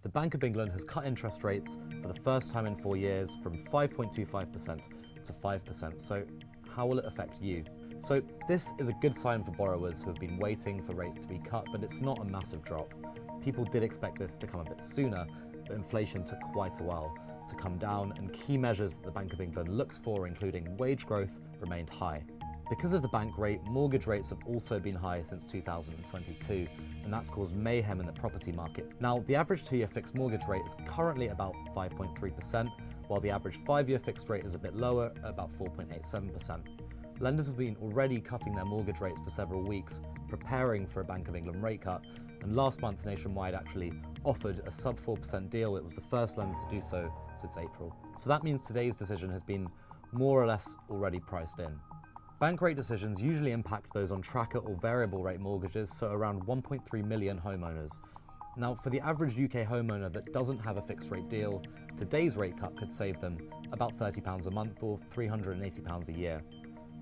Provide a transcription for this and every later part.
The Bank of England has cut interest rates for the first time in 4 years from 5.25% to 5%. So how will it affect you? So this is a good sign for borrowers who have been waiting for rates to be cut, but it's not a massive drop. People did expect this to come a bit sooner, but inflation took quite a while to come down, and key measures that the Bank of England looks for, including wage growth, remained high. Because of the bank rate, mortgage rates have also been high since 2022, and that's caused mayhem in the property market. Now, the average 2-year fixed mortgage rate is currently about 5.3%, while the average 5-year fixed rate is a bit lower at about 4.87%. Lenders have been already cutting their mortgage rates for several weeks, preparing for a Bank of England rate cut, and last month Nationwide actually offered a sub 4% deal. It was the first lender to do so since April. So that means today's decision has been more or less already priced in. Bank rate decisions usually impact those on tracker or variable rate mortgages, so around 1.3 million homeowners. Now, for the average UK homeowner that doesn't have a fixed rate deal, today's rate cut could save them about £30 a month or £380 a year.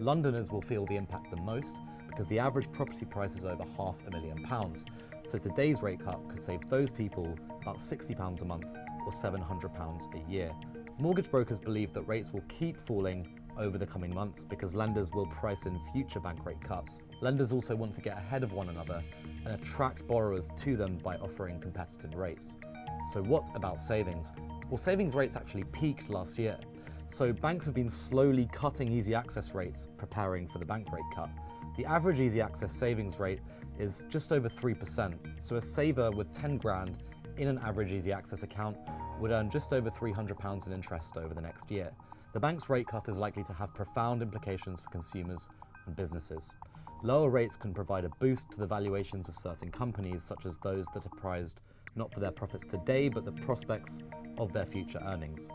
Londoners will feel the impact the most because the average property price is over £500,000. So today's rate cut could save those people about £60 a month or £700 a year. Mortgage brokers believe that rates will keep falling over the coming months because lenders will price in future bank rate cuts. Lenders also want to get ahead of one another and attract borrowers to them by offering competitive rates. So what about savings? Well, savings rates actually peaked last year. So banks have been slowly cutting easy access rates, preparing for the bank rate cut. The average easy access savings rate is just over 3%. So a saver with 10 grand in an average easy access account would earn just over £300 in interest over the next year. The bank's rate cut is likely to have profound implications for consumers and businesses. Lower rates can provide a boost to the valuations of certain companies, such as those that are prized not for their profits today, but the prospects of their future earnings.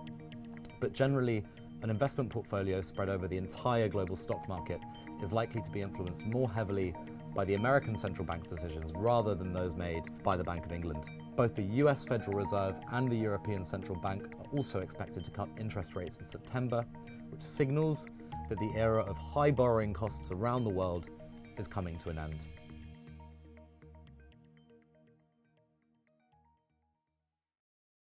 But generally, an investment portfolio spread over the entire global stock market is likely to be influenced more heavily by the American central bank's decisions rather than those made by the Bank of England. Both the US Federal Reserve and the European Central Bank are also expected to cut interest rates in September, which signals that the era of high borrowing costs around the world is coming to an end.